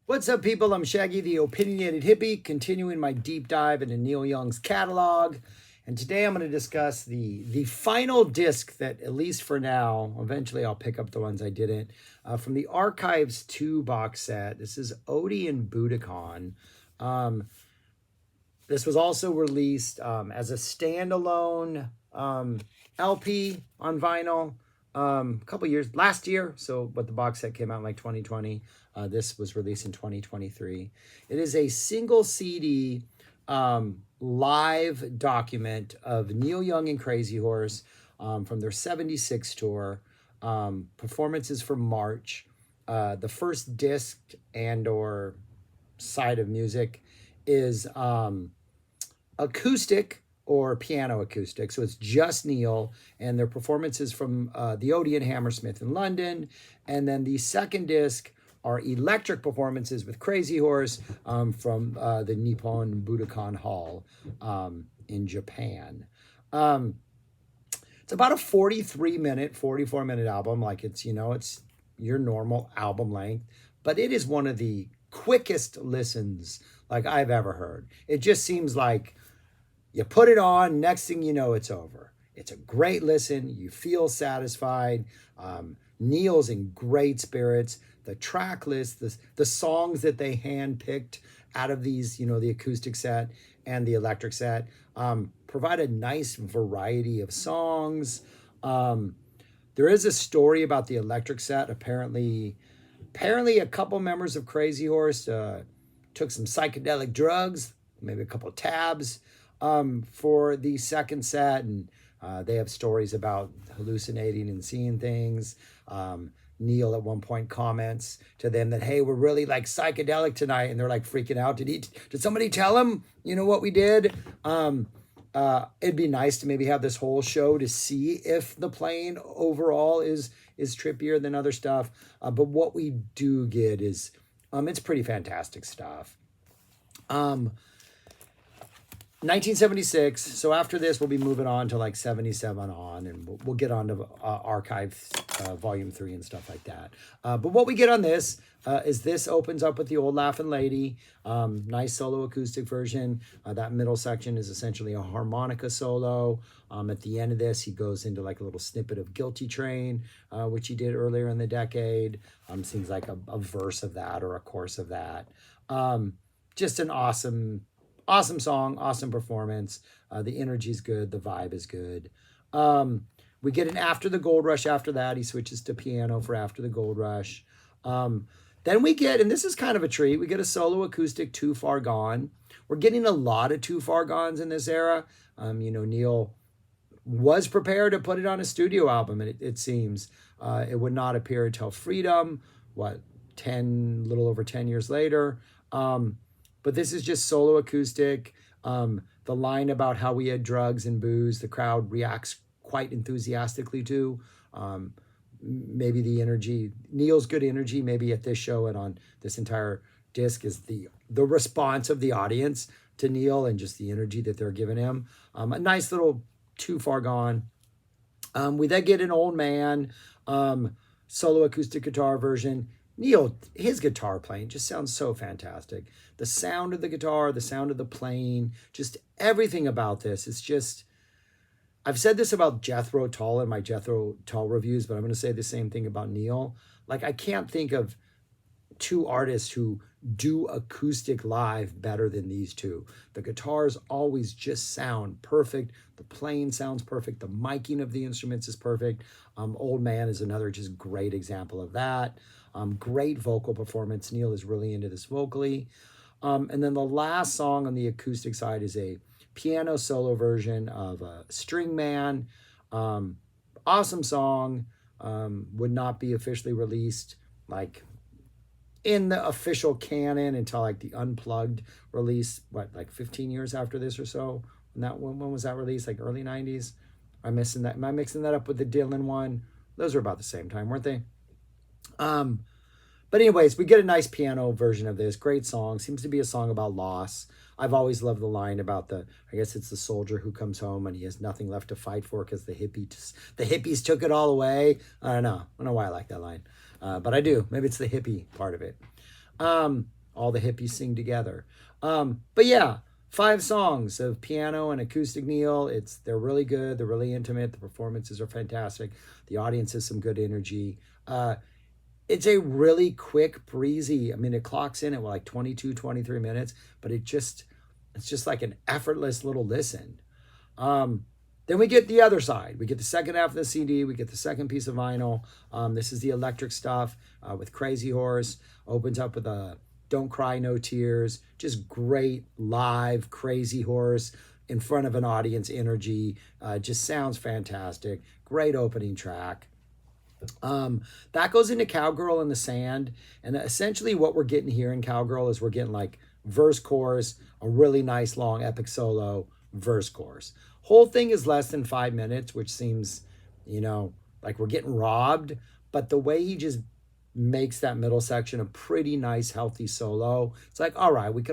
What's up, people? I'm Shaggy, the Opinionated Hippie, continuing my deep dive into Neil Young's catalog. And today I'm going to discuss the final disc that, at least for now, eventually I'll pick up the ones I didn't, from the Archives 2 box set. This is Odeon Budokan. This was also released as a standalone LP on vinyl a couple years, last year. But the box set came out in like 2020. This was released in 2023. It is a single CD live document of Neil Young and Crazy Horse from their 76 tour. Performances from March. The first disc and or side of music is acoustic or piano acoustic. So it's just Neil and their performances from the Odeon Hammersmith in London. And then the second disc are electric performances with Crazy Horse from the Nippon Budokan Hall in Japan. It's about a 43-minute, 44-minute album. Like it's your normal album length, but it is one of the quickest listens like I've ever heard. It just seems like you put it on, next thing you know, it's over. It's a great listen. You feel satisfied. Neil's in great spirits. The track list, the songs that they handpicked out of these, the acoustic set and the electric set, provide a nice variety of songs. There is a story about the electric set. Apparently a couple members of Crazy Horse took some psychedelic drugs, maybe a couple of tabs, for the second set, and they have stories about hallucinating and seeing things. Neil at one point comments to them that, hey, we're really like psychedelic tonight, and they're like freaking out. Did somebody tell him what we did? It'd be nice to maybe have this whole show to see if the playing overall is trippier than other stuff, but what we do get is it's pretty fantastic stuff. 1976. So after this, we'll be moving on to like 77 on, and we'll get on to Archive Volume 3 and stuff like that. But what we get on this is this opens up with the Old Laughin' Lady. Nice solo acoustic version. That middle section is essentially a harmonica solo. At the end of this, he goes into like a little snippet of Guilty Train, which he did earlier in the decade. Seems like a verse of that or a chorus of that. Just an awesome song, awesome performance. The energy's good. The vibe is good. We get an After the Gold Rush after that. He switches to piano for After the Gold Rush. Then we get, and this is kind of a treat, we get a solo acoustic, Too Far Gone. We're getting a lot of Too Far Gones in this era. Neil was prepared to put it on a studio album, and it seems. It would not appear until Freedom, little over 10 years later. But this is just solo acoustic. The line about how we had drugs and booze, the crowd reacts quite enthusiastically to. Maybe the energy, Neil's good energy, maybe at this show and on this entire disc is the response of the audience to Neil and just the energy that they're giving him. A nice little Too Far Gone. We then get an Old Man solo acoustic guitar version. Neil, his guitar playing just sounds so fantastic. The sound of the guitar, the sound of the playing, just everything about this. It's just, I've said this about Jethro Tull in my Jethro Tull reviews, but I'm going to say the same thing about Neil. Like, I can't think of two artists who do acoustic live better than these two. The guitars always just sound perfect. The playing sounds perfect. The miking of the instruments is perfect. Old Man is another just great example of that. Great vocal performance. Neil is really into this vocally. And then the last song on the acoustic side is a piano solo version of String Man. Awesome song. Would not be officially released like in the official canon until like the Unplugged release, 15 years after this or so? When was that released? Like early 90s? Am I mixing that up with the Dylan one? Those were about the same time, weren't they? But anyways, we get a nice piano version of this. Great song. Seems to be a song about loss. I've always loved the line about I guess it's the soldier who comes home and he has nothing left to fight for because the hippies took it all away. I don't know why I like that line. But I do. Maybe it's the hippie part of it. all the hippies sing together. But yeah, 5 songs of piano and acoustic Neil. They're really good. They're really intimate. The performances are fantastic. The audience has some good energy. It's a really quick, breezy. I mean, it clocks in at like 22, 23 minutes, but it's just like an effortless little listen. Then we get the other side. We get the second half of the CD. We get the second piece of vinyl. This is the electric stuff with Crazy Horse. Opens up with a Don't Cry, No Tears. Just great live Crazy Horse in front of an audience energy. Just sounds fantastic. Great opening track. That goes into Cowgirl in the Sand. And essentially what we're getting here in Cowgirl is we're getting like verse, chorus, a really nice long epic solo, verse, chorus. Whole thing is less than 5 minutes, which seems, like we're getting robbed. But the way he just makes that middle section a pretty nice, healthy solo, it's like, all right, we'd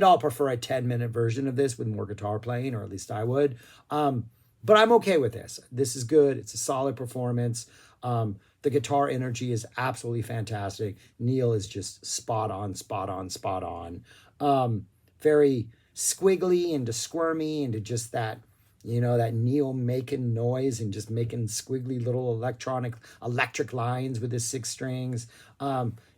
all prefer a 10-minute version of this with more guitar playing, or at least I would. But I'm okay with this. This is good. It's a solid performance. The guitar energy is absolutely fantastic. Neil is just spot on, spot on, spot on. Very squiggly and squirmy and to just that, that Neil making noise and just making squiggly little electric lines with his 6 strings.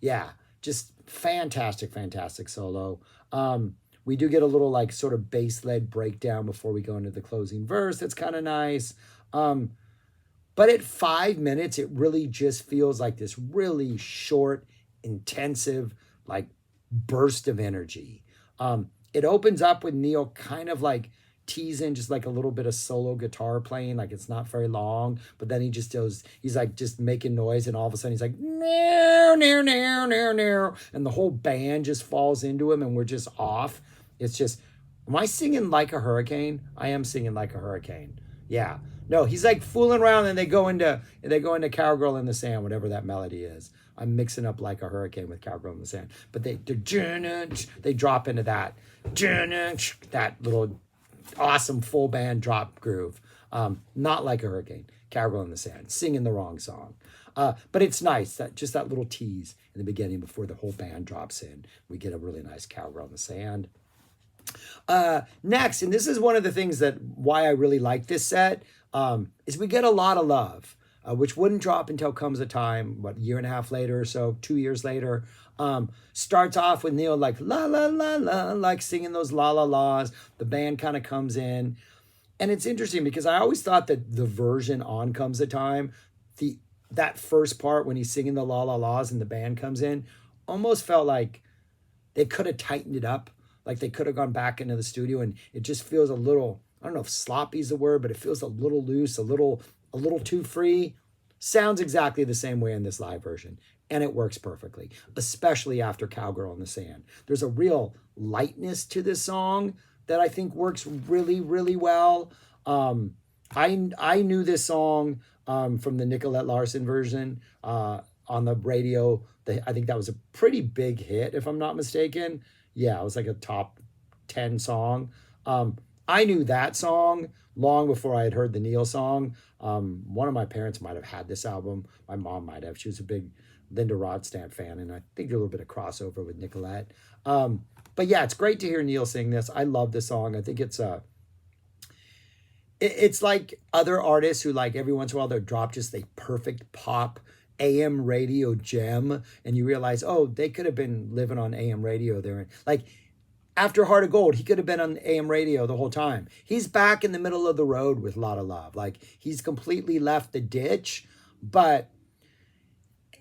Yeah, just fantastic, fantastic solo. We do get a little like sort of bass-led breakdown before we go into the closing verse. That's kind of nice. But at 5 minutes, it really just feels like this really short, intensive, like burst of energy. It opens up with Neil kind of like teasing just like a little bit of solo guitar playing, like it's not very long, but then he's like just making noise, and all of a sudden he's like, near, near, near, near, near, and the whole band just falls into him, and we're just off. It's just, am I singing like a hurricane? I am singing like a hurricane. Yeah. No, he's like fooling around, and they go into Cowgirl in the Sand, whatever that melody is. I'm mixing up like a hurricane with Cowgirl in the Sand. But they drop into that little awesome full band drop groove. Not like a hurricane. Cowgirl in the Sand, singing the wrong song. But it's nice, that little tease in the beginning before the whole band drops in. We get a really nice Cowgirl in the Sand. Next, and this is one of the things that why I really like this set, is we get a lot of love, which wouldn't drop until Comes a Time, a year and a half later or so, 2 years later. Starts off with Neil like la la la la, like singing those la la la's. The band kind of comes in, and it's interesting because I always thought that the version on Comes a Time, that first part when he's singing the la la la's and the band comes in, almost felt like they could have tightened it up. Like they could have gone back into the studio, and it just feels a little, I don't know if sloppy is the word, but it feels a little loose, a little too free. Sounds exactly the same way in this live version, and it works perfectly, especially after Cowgirl in the Sand. There's a real lightness to this song that I think works really, really well. I knew this song from the Nicolette Larson version on the radio. I think that was a pretty big hit, if I'm not mistaken. Yeah, it was like a top 10 song. I knew that song long before I had heard the Neil song. One of my parents might have had this album. My mom might have. She was a big Linda Ronstadt fan, and I think a little bit of crossover with Nicolette. But yeah, it's great to hear Neil sing this. I love this song. I think it's like other artists who like every once in a while they'll drop just a perfect pop AM radio gem, and you realize, oh, they could have been living on AM radio there. Like after Heart of Gold, he could have been on AM radio the whole time. He's back in the middle of the road with Lot of Love. Like he's completely left the ditch. But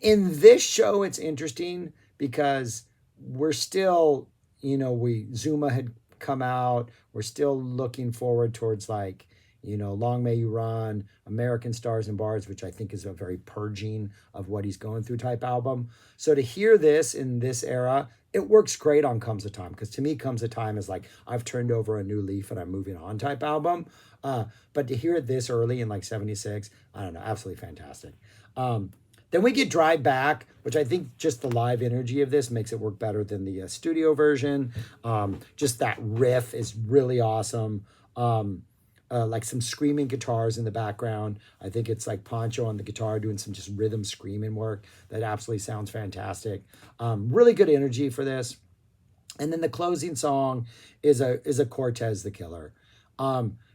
in this show, it's interesting because we're still, Zuma had come out. We're still looking forward towards like, Long May You Run, American Stars and Bars, which I think is a very purging of what he's going through type album. So to hear this in this era, it works great on Comes a Time, because to me, Comes a Time is like, I've turned over a new leaf and I'm moving on type album. But to hear it this early in like 76, I don't know, absolutely fantastic. Then we get Drive Back, which I think just the live energy of this makes it work better than the studio version. Just that riff is really awesome. like some screaming guitars in the background. I think it's like Poncho on the guitar doing some just rhythm screaming work that absolutely sounds fantastic. Really good energy for this. And then the closing song is a Cortez the Killer.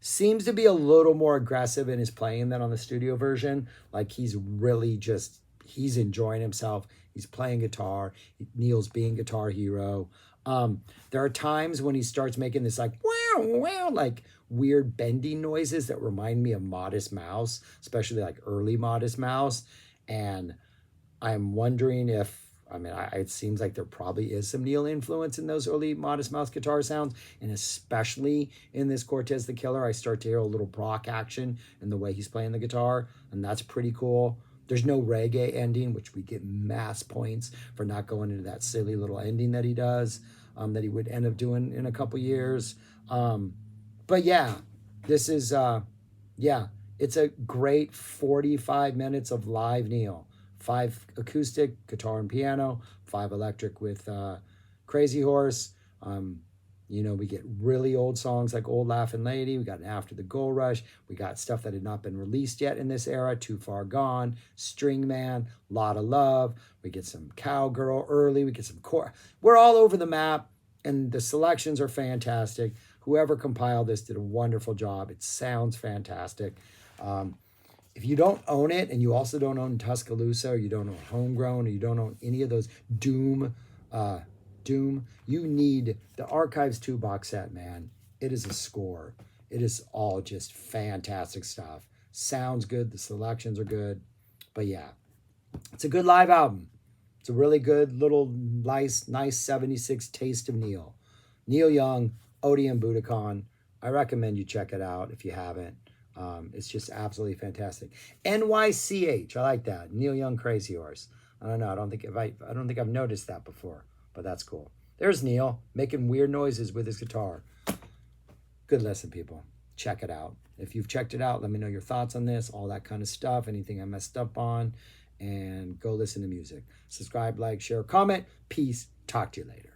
Seems to be a little more aggressive in his playing than on the studio version. Like he's really just he's enjoying himself. He's playing guitar. Neil's being guitar hero. There are times when he starts making this like wow wow like weird bending noises that remind me of Modest Mouse, especially like early Modest Mouse. And I'm wondering if, I mean, it seems like there probably is some Neil influence in those early Modest Mouse guitar sounds, and especially in this Cortez the Killer, I start to hear a little Brock action in the way he's playing the guitar, and that's pretty cool. There's no reggae ending, which we get mass points for not going into that silly little ending that he does, that he would end up doing in a couple years. But yeah, this is, yeah, it's a great 45 minutes of live Neil. 5 acoustic, guitar and piano, 5 electric with Crazy Horse. We get really old songs like Old Laughing Lady. We got After the Gold Rush. We got stuff that had not been released yet in this era, Too Far Gone, String Man, Lot of Love. We get some Cowgirl early. We get some core. We're all over the map, and the selections are fantastic. Whoever compiled this did a wonderful job. It sounds fantastic. If you don't own it, and you also don't own Tuscaloosa, or you don't own Homegrown, or you don't own any of those Doom, you need the Archives 2 box set, man. It is a score. It is all just fantastic stuff. Sounds good. The selections are good. But yeah, it's a good live album. It's a really good little nice 76 taste of Neil. Neil Young, Odeon Budokan. I recommend you check it out if you haven't. It's just absolutely fantastic. NYCH, I like that. Neil Young Crazy Horse. I don't know. I don't think I've noticed that before, but that's cool. There's Neil making weird noises with his guitar. Good listen, people. Check it out. If you've checked it out, let me know your thoughts on this, all that kind of stuff, anything I messed up on, and go listen to music. Subscribe, like, share, comment. Peace. Talk to you later.